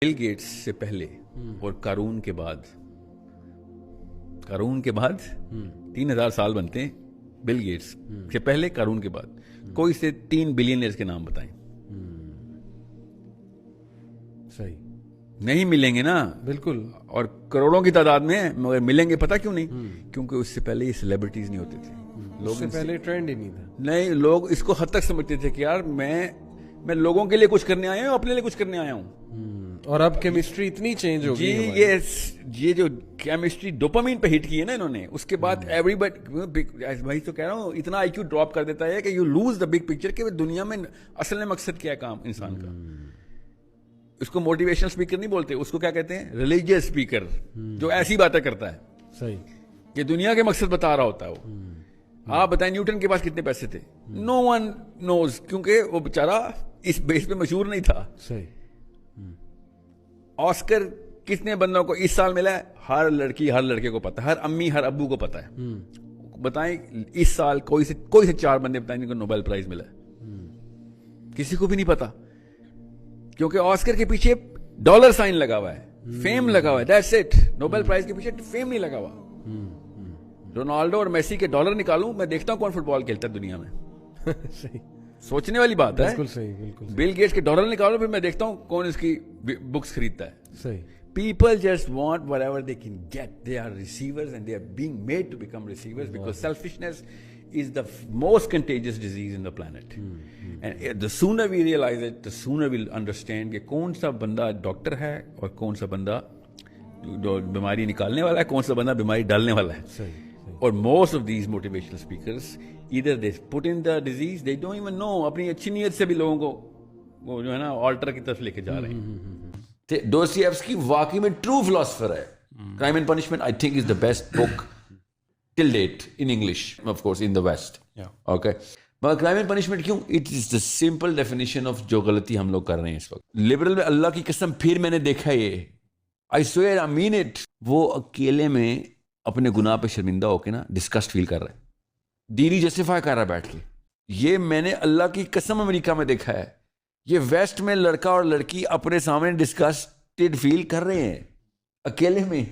Bill Gates سے پہلے اور قارون کے بعد 3000 سال بنتے ہیں. بل گیٹس سے پہلے، قارون کے بعد کوئی سے 3 بلینئرز کے نام بتائیں. صحیح نہیں ملیں گے نا، بالکل. اور کروڑوں کی تعداد میں ہیں، مگر ملیں گے. پتہ کیوں نہیں؟ کیونکہ اس سے پہلے یہ سیلیبریٹیز نہیں ہوتے تھے. لوگ سے پہلے ٹرینڈ ہی نہیں تھا. نہیں، لوگ اس کو حد تک سمجھتے تھے کہ یار میں لوگوں کے لیے کچھ کرنے آیا ہوں، اپنے لیے کچھ کرنے آیا ہوں. اور اب کیمسٹری اتنی چینج ہو گئی جی. یہ جو کیمسٹری ڈوپامین پہ ہٹ کی ہے نا انہوں نے، اس کے بعد ایوری بٹ بھائی تو کہہ رہا ہوں اتنا آئی کیو ڈراپ کر دیتا ہے کہ you lose the big picture کہ دنیا میں اصل میں مقصد کیا ہے کام انسان کا. اس کو موٹیویشنل اسپیکر نہیں بولتے، اس کو کیا کہتے ہیں؟ ریلیجیس اسپیکر، جو ایسی باتیں کرتا ہے. صحیح. کہ دنیا کے مقصد بتا رہا ہوتا ہے وہ. آپ بتائیں نیوٹن کے پاس کتنے پیسے تھے؟ نو ون نوز، کیونکہ وہ بیچارہ اس بیس پہ مشہور نہیں تھا. صحیح. آسکر کتنے بندوں کو اس سال ملا ہے؟ ہر لڑکی ہر لڑکے کو پتا ہے، ہر امی ہر ابو کو پتا ہے. بتائیں اس سال کوئی سے 4 بندے بتائیں جن کو نوبل پرائز ملا ہے؟ کسی کو بھی نہیں پتا، کیونکہ آسکر کے پیچھے ڈالر سائن لگا ہوا ہے، فیم لگا ہوا ہے. That's it. نوبل پرائز کے پیچھے فیم نہیں لگا ہوا. رونالڈو اور میسی کے ڈالر نکالوں، میں دیکھتا ہوں کون فٹ بال کھیلتا ہے دنیا میں. صحیح. سوچنے والی بات ہے. بالکل صحیح. بالکل. بل گیٹس کے ڈالر نکالو، پھر میں دیکھتا ہوں کون اس کی بکس خریدتا ہے. صحیح. People just want whatever they can get. They are receivers and they are being made to become receivers because selfishness is the most contagious disease in the planet. And the sooner we realize it, the sooner we'll understand کہ کون سا بندہ doctor ہے اور کون سا بندہ بیماری نکالنے والا ہے، کون سا بندہ بیماری ڈالنے والا ہے. صحیح. اور most of these motivational speakers either they put in the disease, they don't even know. اپنی اچھی نیت سے بھی لوگوں کو وہ جو ہے نا آلٹر کی طرف لے کے جا رہے ہیں. ڈوستویفسکی واقعی میں ٹرو فلاسفر ہے. Crime and Punishment I think is the best book till date in English, of course in the West. Okay, مگر کرائم اینڈ پنشمنٹ کیوں؟ It is the simple definition of جو غلطی ہم لوگ کر رہے ہیں اس وقت. لبرل میں اللہ کی قسم پھر میں نے دیکھا یہ، I swear I mean it, وہ اکیلے میں اپنے گناہ پہ شرمندہ ہو کے نا ڈسکسٹ فیل کر رہا ہے، دینی جسٹیفائی کر رہا ہے بیٹھ کے. یہ میں نے اللہ کی قسم امریکہ میں دیکھا ہے. یہ ویسٹ میں لڑکا اور لڑکی اپنے سامنے ڈسکسٹڈ فیل کر رہے ہیں اکیلے میں،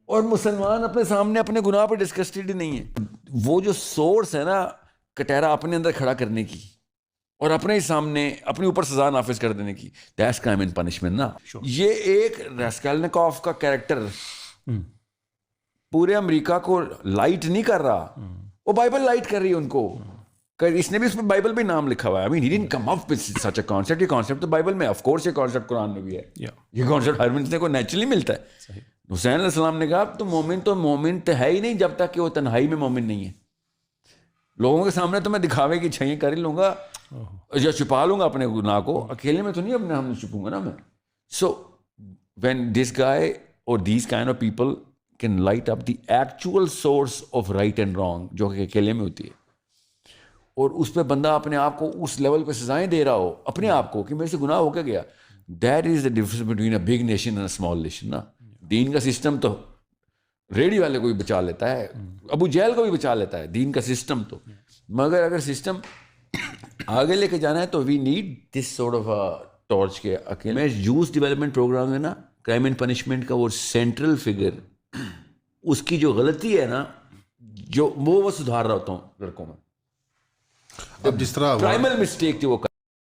اور مسلمان اپنے سامنے اپنے گناہ پہ ڈسکسٹڈ نہیں ہے. وہ جو سورس ہے نا کٹہرا اپنے اندر کھڑا کرنے کی اور اپنے ہی سامنے اپنے اوپر سزا نافذ کر دینے کی، دیٹس کرائم اینڈ پنشمنٹ نا. یہ ایک راسکولنیکوف کا کیریکٹر پورے امریکہ کو لائٹ نہیں کر رہا، وہ بائبل لائٹ کر رہی ہے ان کو. اس نے بھی اس میں بائبل بھی نام لکھا ہوا ہے. I mean, he didn't come up with such a concept. یہ کانسیپٹ تو بائبل میں، آف کورس یہ کانسیپٹ قرآن میں بھی ہے. یہ کانسیپٹ ہر انسان کو نیچرلی ملتا ہے. حسین علیہ السلام نے کہا تو مومن تو ہے ہی نہیں جب تک کہ وہ تنہائی میں مومن نہیں ہے. لوگوں کے سامنے تو میں دکھاوے کی چھائیں کر ہی لوں گا یا چھپا لوں گا اپنے گناہ کو، اکیلے میں تو نہیں اپنے ہم چھپوں گا نا میں. سو when this guy or these kind of people can light up the actual source of right and wrong جو کہ اکیلے میں ہوتی ہے، اور اس پہ بندہ اپنے آپ کو اس لیول پہ سزائیں دے رہا ہو اپنے آپ کو کہ میرے سے گناہ ہو کے گیا، that is the difference between a big nation and a small nation نا. دین کا سسٹم تو ریڈی والے کو بھی بچا لیتا ہے، ابو جہل کو بھی بچا لیتا ہے دین کا سسٹم تو. مگر اگر سسٹم آگے لے کے جانا ہے تو we need this sort of torch کے. میں یوتھ ڈیولپمنٹ پروگرام میں نا کرائم اینڈ پنشمنٹ کا وہ سینٹرل فگر، اس کی جو غلطی ہے نا جو وہ سدھار رہا ہوتا ہوں لڑکوں میں. اب جس طرح پرائمل مسٹیک جو وہ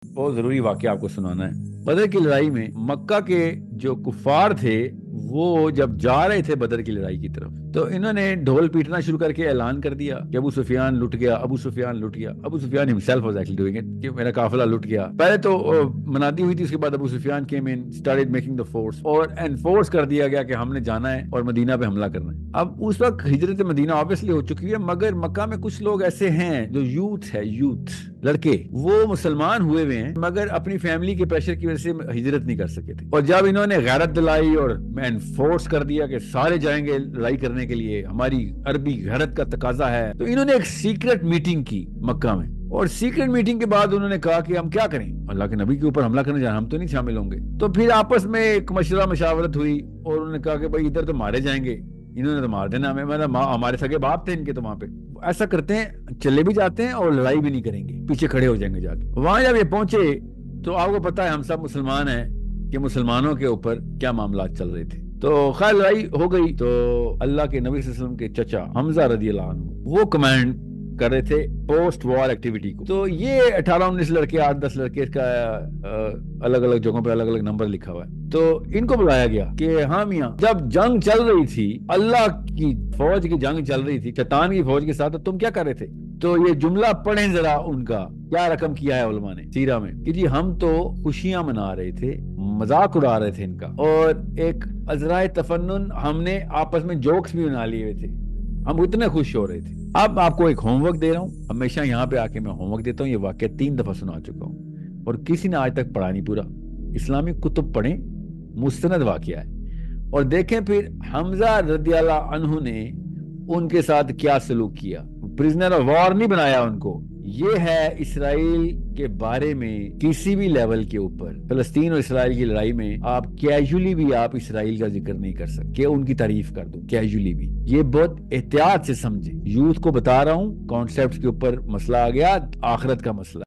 بہت ضروری واقعہ آپ کو سنانا ہے. بدر کی لڑائی میں مکہ کے جو کفار تھے وہ جب جا رہے تھے بدر کی لڑائی کی طرف، تو انہوں نے ڈھول پیٹنا شروع کر کے اعلان کر دیا کہ ابو سفیان لٹ گیا، ابو سفیان لٹ گیا. ابو سفیان himself was actually doing it کہ میرا قافلہ لٹ گیا. پہلے تو منادی ہوئی تھی، اس کے بعد ابو سفیان came in started making the force اور انفورس کر دیا گیا کہ ہم نے جانا ہے اور مدینہ پہ حملہ کرنا ہے. اب اس وقت ہجرت مدینہ obviously ہو چکی ہے، مگر مکہ میں کچھ لوگ ایسے ہیں جو یوتھ ہے، یوتھ لڑکے، وہ مسلمان ہوئے ہوئے ہیں مگر اپنی فیملی کے پریشر کی وجہ سے ہجرت نہیں کر سکے تھے. اور جب انہوں نے غیرت دلائی اور انفورس کر دیا کہ سارے جائیں گے لڑائی کرنے کے لیے، ہماری عربی غیرت کا تقاضا ہے، تو انہوں نے ایک سیکرٹ میٹنگ کی مکہ میں. اور سیکرٹ میٹنگ کے بعد انہوں نے کہا کہ ہم کیا کریں، اللہ کے نبی کے اوپر حملہ کرنے جائیں، ہم تو نہیں شامل ہوں گے. تو پھر آپس میں ایک مشاورت ہوئی اور انہوں نے کہا کہ بھائی ادھر تو مارے جائیں گے، انہوں نے تو مار دینا ہمیں، ہمارے سگے باپ تھے ان کے، تو وہاں پہ ایسا کرتے ہیں چلے بھی جاتے ہیں اور لڑائی بھی نہیں کریں گے، پیچھے کھڑے ہو جائیں گے. جا کے وہاں جب یہ پہنچے تو آپ کو پتا ہے ہم سب مسلمان ہیں کہ مسلمانوں کے اوپر کیا معاملات چل رہے تھے. تو خیر لڑائی ہو گئی تو اللہ کے نبی صلی اللہ علیہ وسلم کے چچا حمزہ رضی اللہ عنہ وہ کمانڈ کر رہے تھے پوسٹ وار ایکٹیویٹی کو. تو یہ 18-19 لڑکے 8-10 لڑکے کا الگ الگ جگہوں پہ الگ الگ نمبر لکھا ہوا ہے. تو ان کو بلایا گیا کہ ہاں میاں جب جنگ چل رہی تھی اللہ کی فوج کی جنگ چل رہی تھی شیطان کی فوج کے ساتھ تم کیا کر رہے تھے؟ تو یہ جملہ پڑھیں ذرا ان کا کیا رقم کیا ہے علماء نے سیرہ میں کہ جی ہم تو خوشیاں منا رہے تھے مذاق اڑا رہے تھے ان کا اور ایک عذرائے تفنن ہم نے آپس میں جوکس بھی بنا لیے ہوئے تھے ہم اتنے خوش ہو رہے تھے. اب آپ کو ایک ہوم ورک دے رہا ہوں ہمیشہ یہاں پہ آ کے میں ہوم ورک دیتا ہوں یہ واقعہ 3 دفعہ سنا چکا ہوں اور کسی نے آج تک پڑھا نہیں پورا. اسلامی کتب پڑھیں مستند واقعہ ہے اور دیکھیں پھر حمزہ رضی اللہ عنہ نے ان کے ساتھ کیا سلوک کیا. پرزنر آف وار نہیں بنایا ان کو. یہ ہے اسرائیل کے بارے میں کسی بھی لیول کے اوپر فلسطین اور اسرائیل کی لڑائی میں آپ کیجولی بھی آپ اسرائیل کا ذکر نہیں کر سکتے کہ ان کی تعریف کر دوں کیجولی بھی. یہ بہت احتیاط سے سمجھے. یوتھ کو بتا رہا ہوں کانسیپٹ کے اوپر مسئلہ آ گیا آخرت کا مسئلہ.